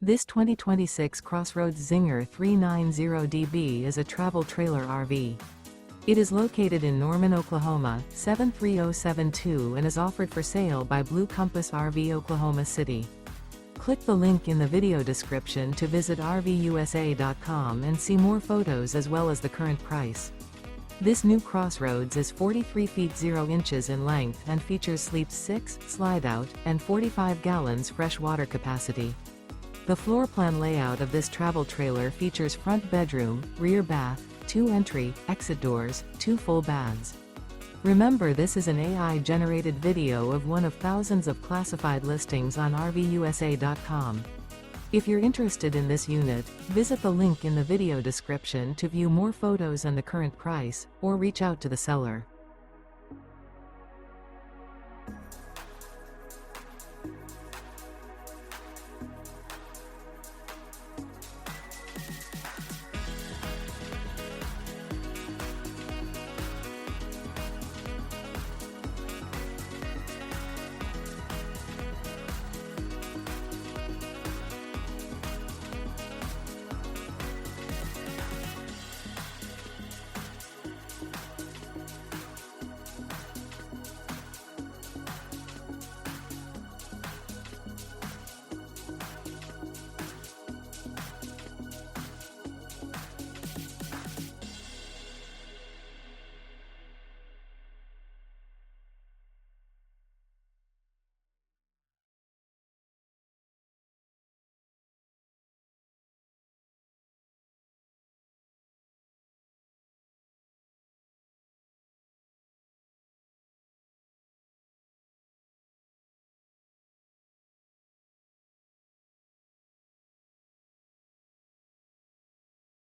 This 2026 CrossRoads Zinger 390DB is a travel trailer RV. It is located in Norman, Oklahoma, 73072 and is offered for sale by Blue Compass RV Oklahoma City. Click the link in the video description to visit RVUSA.com and see more photos as well as the current price. This new CrossRoads is 43 feet 0 inches in length and features sleeps 6, Slideout, and 45 gallons fresh water capacity. The floor plan layout of this travel trailer features front bedroom, rear bath, 2 entry, exit doors, 2 full baths. Remember, this is an AI-generated video of one of thousands of classified listings on RVUSA.com. If you're interested in this unit, visit the link in the video description to view more photos and the current price, or reach out to the seller.